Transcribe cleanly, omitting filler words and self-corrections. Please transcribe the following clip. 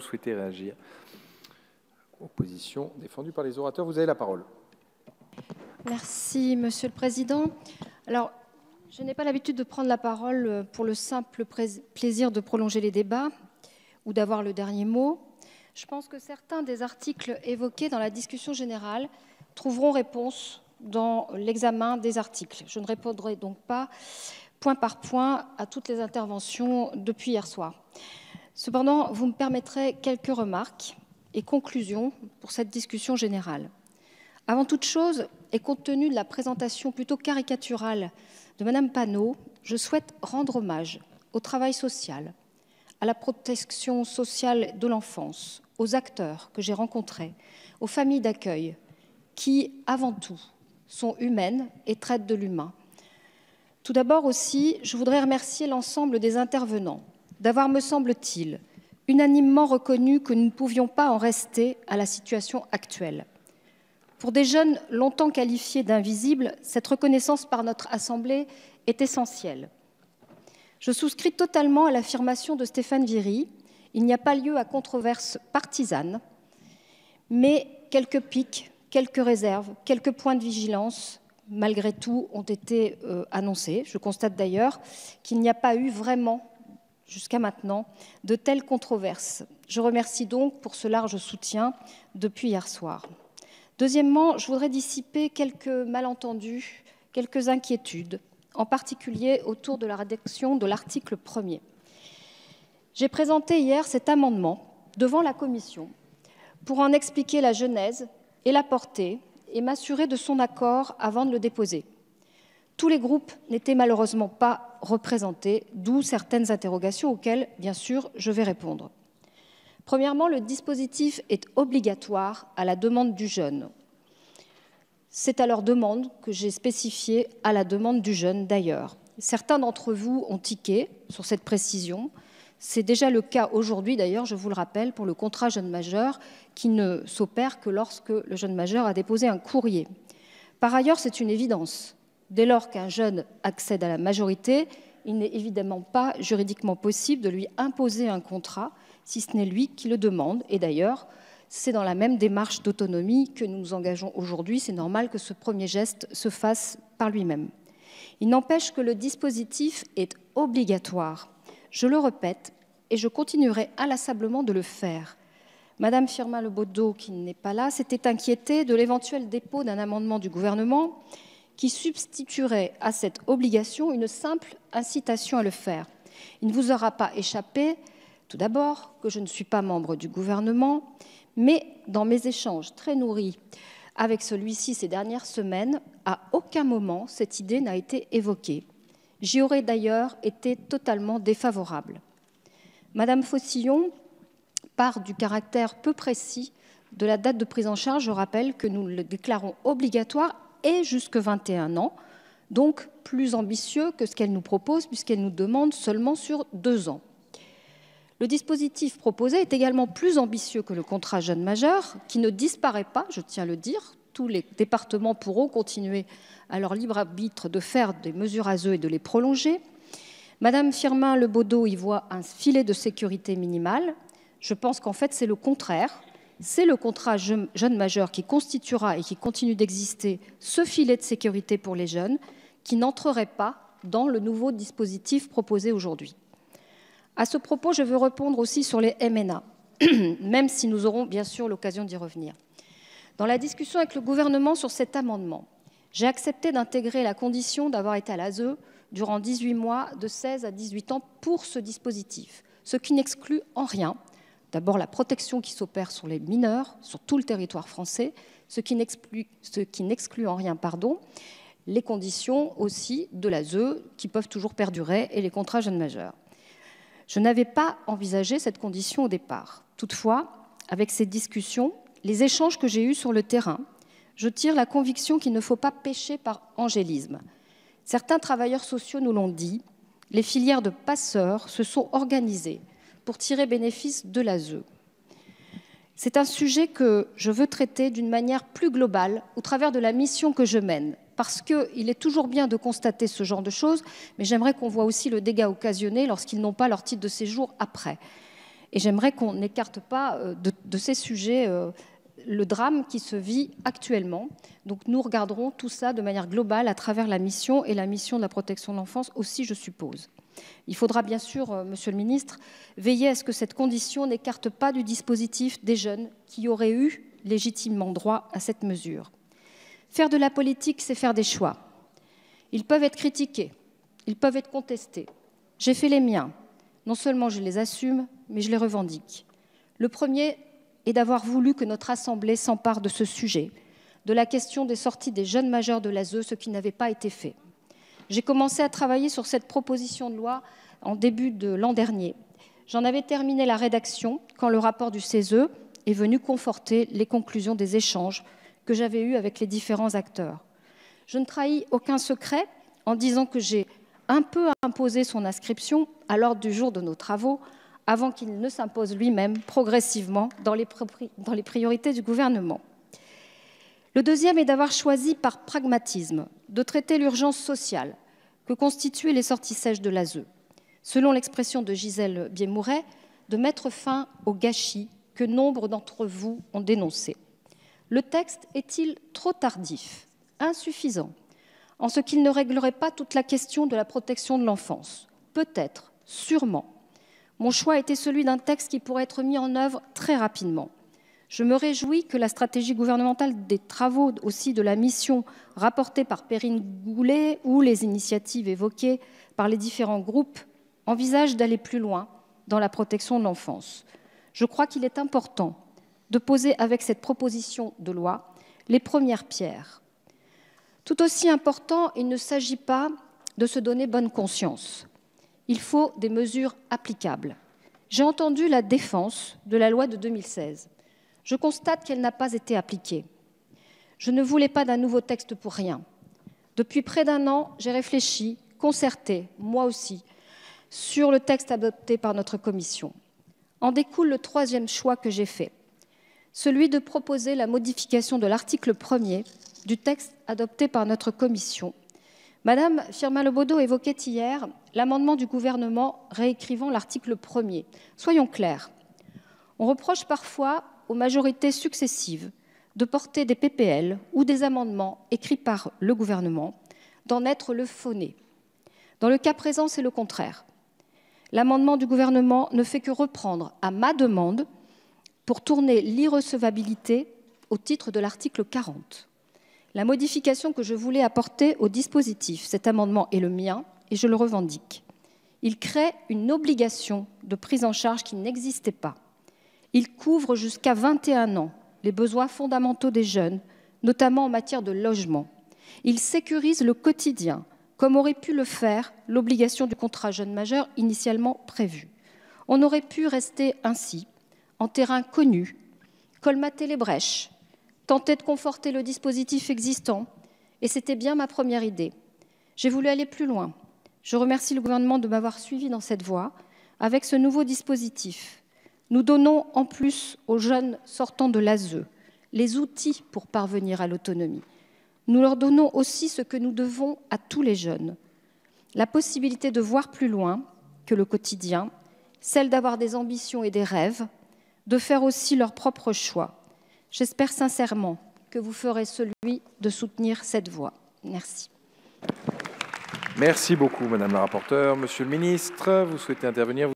Vous souhaitez réagir aux positions défendues par les orateurs. Vous avez la parole. Merci, Monsieur le Président. Alors, je n'ai pas l'habitude de prendre la parole pour le simple plaisir de prolonger les débats ou d'avoir le dernier mot. Je pense que certains des articles évoqués dans la discussion générale trouveront réponse dans l'examen des articles. Je ne répondrai donc pas point par point à toutes les interventions depuis hier soir. Cependant, vous me permettrez quelques remarques et conclusions pour cette discussion générale. Avant toute chose, et compte tenu de la présentation plutôt caricaturale de Madame Panot, je souhaite rendre hommage au travail social, à la protection sociale de l'enfance, aux acteurs que j'ai rencontrés, aux familles d'accueil, qui, avant tout, sont humaines et traitent de l'humain. Tout d'abord aussi, je voudrais remercier l'ensemble des intervenants d'avoir, me semble-t-il, unanimement reconnu que nous ne pouvions pas en rester à la situation actuelle. Pour des jeunes longtemps qualifiés d'invisibles, cette reconnaissance par notre Assemblée est essentielle. Je souscris totalement à l'affirmation de Stéphane Viry. Il n'y a pas lieu à controverse partisane, mais quelques pics, quelques réserves, quelques points de vigilance, malgré tout, ont été annoncés. Je constate d'ailleurs qu'il n'y a pas eu vraiment, jusqu'à maintenant, de telles controverses. Je remercie donc pour ce large soutien depuis hier soir. Deuxièmement, je voudrais dissiper quelques malentendus, quelques inquiétudes, en particulier autour de la rédaction de l'article 1er. J'ai présenté hier cet amendement devant la Commission pour en expliquer la genèse et la portée et m'assurer de son accord avant de le déposer. Tous les groupes n'étaient malheureusement pas représentés, d'où certaines interrogations auxquelles, bien sûr, je vais répondre. Premièrement, le dispositif est obligatoire à la demande du jeune. C'est à leur demande que j'ai spécifié à la demande du jeune d'ailleurs. Certains d'entre vous ont tiqué sur cette précision. C'est déjà le cas aujourd'hui d'ailleurs, je vous le rappelle, pour le contrat jeune majeur qui ne s'opère que lorsque le jeune majeur a déposé un courrier. Par ailleurs, c'est une évidence. Dès lors qu'un jeune accède à la majorité, il n'est évidemment pas juridiquement possible de lui imposer un contrat si ce n'est lui qui le demande. Et d'ailleurs, c'est dans la même démarche d'autonomie que nous nous engageons aujourd'hui. C'est normal que ce premier geste se fasse par lui-même. Il n'empêche que le dispositif est obligatoire. Je le répète et je continuerai inlassablement de le faire. Madame Firmin Le Bodo, qui n'est pas là, s'était inquiétée de l'éventuel dépôt d'un amendement du gouvernement qui substituerait à cette obligation une simple incitation à le faire. Il ne vous aura pas échappé, tout d'abord, que je ne suis pas membre du gouvernement, mais dans mes échanges très nourris avec celui-ci ces dernières semaines, à aucun moment cette idée n'a été évoquée. J'y aurais d'ailleurs été totalement défavorable. Madame Faucillon part du caractère peu précis de la date de prise en charge. Je rappelle que nous le déclarons obligatoire et jusque 21 ans, donc plus ambitieux que ce qu'elle nous propose puisqu'elle nous demande seulement sur 2 ans. Le dispositif proposé est également plus ambitieux que le contrat jeune majeur, qui ne disparaît pas, je tiens à le dire. Tous les départements pourront continuer à leur libre arbitre de faire des mesures à eux et de les prolonger. Madame Firmin Le Bodo y voit un filet de sécurité minimale. Je pense qu'en fait, c'est le contraire. C'est le contrat jeune majeur qui constituera et qui continue d'exister ce filet de sécurité pour les jeunes qui n'entrerait pas dans le nouveau dispositif proposé aujourd'hui. À ce propos, je veux répondre aussi sur les MNA, même si nous aurons bien sûr l'occasion d'y revenir. Dans la discussion avec le gouvernement sur cet amendement, j'ai accepté d'intégrer la condition d'avoir été à l'ASE durant 18 mois de 16 à 18 ans pour ce dispositif, ce qui n'exclut en rien, d'abord la protection qui s'opère sur les mineurs, sur tout le territoire français, ce qui n'exclut en rien, les conditions aussi de l'ASE qui peuvent toujours perdurer et les contrats jeunes majeurs. Je n'avais pas envisagé cette condition au départ. Toutefois, avec ces discussions, les échanges que j'ai eus sur le terrain, je tire la conviction qu'il ne faut pas pécher par angélisme. Certains travailleurs sociaux nous l'ont dit, les filières de passeurs se sont organisées pour tirer bénéfice de l'ASE. C'est un sujet que je veux traiter d'une manière plus globale au travers de la mission que je mène, parce qu'il est toujours bien de constater ce genre de choses, mais j'aimerais qu'on voit aussi le dégât occasionné lorsqu'ils n'ont pas leur titre de séjour après. Et j'aimerais qu'on n'écarte pas de ces sujets le drame qui se vit actuellement. Donc nous regarderons tout ça de manière globale à travers la mission et la mission de la protection de l'enfance aussi, je suppose. Il faudra bien sûr, Monsieur le Ministre, veiller à ce que cette condition n'écarte pas du dispositif des jeunes qui auraient eu légitimement droit à cette mesure. Faire de la politique, c'est faire des choix. Ils peuvent être critiqués, ils peuvent être contestés. J'ai fait les miens. Non seulement je les assume, mais je les revendique. Le premier est d'avoir voulu que notre Assemblée s'empare de ce sujet, de la question des sorties des jeunes majeurs de l'ASE, ce qui n'avait pas été fait. J'ai commencé à travailler sur cette proposition de loi en début de l'an dernier. J'en avais terminé la rédaction quand le rapport du CESE est venu conforter les conclusions des échanges que j'avais eus avec les différents acteurs. Je ne trahis aucun secret en disant que j'ai un peu imposé son inscription à l'ordre du jour de nos travaux avant qu'il ne s'impose lui-même progressivement dans les priorités du gouvernement. Le deuxième est d'avoir choisi par pragmatisme de traiter l'urgence sociale que constituaient les sorties sèches de l'ASE, selon l'expression de Gisèle Biémouret, de mettre fin au gâchis que nombre d'entre vous ont dénoncé. Le texte est-il trop tardif, insuffisant, en ce qu'il ne réglerait pas toute la question de la protection de l'enfance? Peut-être, sûrement. Mon choix était celui d'un texte qui pourrait être mis en œuvre très rapidement. Je me réjouis que la stratégie gouvernementale des travaux aussi de la mission rapportée par Perrine Goulet ou les initiatives évoquées par les différents groupes envisagent d'aller plus loin dans la protection de l'enfance. Je crois qu'il est important de poser avec cette proposition de loi les premières pierres. Tout aussi important, il ne s'agit pas de se donner bonne conscience. Il faut des mesures applicables. J'ai entendu la défense de la loi de 2016. Je constate qu'elle n'a pas été appliquée. Je ne voulais pas d'un nouveau texte pour rien. Depuis près d'un an, j'ai réfléchi, concerté, moi aussi, sur le texte adopté par notre commission. En découle le troisième choix que j'ai fait, celui de proposer la modification de l'article 1er du texte adopté par notre commission. Madame Firmin-Lebaudot évoquait hier l'amendement du gouvernement réécrivant l'article 1er. Soyons clairs, on reproche parfois aux majorités successives de porter des PPL ou des amendements écrits par le gouvernement, d'en être le fauné. Dans le cas présent, c'est le contraire. L'amendement du gouvernement ne fait que reprendre à ma demande pour tourner l'irrecevabilité au titre de l'article 40. La modification que je voulais apporter au dispositif, cet amendement est le mien et je le revendique. Il crée une obligation de prise en charge qui n'existait pas. Il couvre jusqu'à 21 ans les besoins fondamentaux des jeunes, notamment en matière de logement. Il sécurise le quotidien, comme aurait pu le faire l'obligation du contrat jeune majeur initialement prévue. On aurait pu rester ainsi, en terrain connu, colmater les brèches, tenter de conforter le dispositif existant, et c'était bien ma première idée. J'ai voulu aller plus loin. Je remercie le gouvernement de m'avoir suivi dans cette voie. Avec ce nouveau dispositif, nous donnons en plus aux jeunes sortant de l'ASE les outils pour parvenir à l'autonomie. Nous leur donnons aussi ce que nous devons à tous les jeunes, la possibilité de voir plus loin que le quotidien, celle d'avoir des ambitions et des rêves, de faire aussi leurs propres choix. J'espère sincèrement que vous ferez celui de soutenir cette voie. Merci. Merci beaucoup, Madame la rapporteure. Monsieur le ministre, vous souhaitez intervenir ?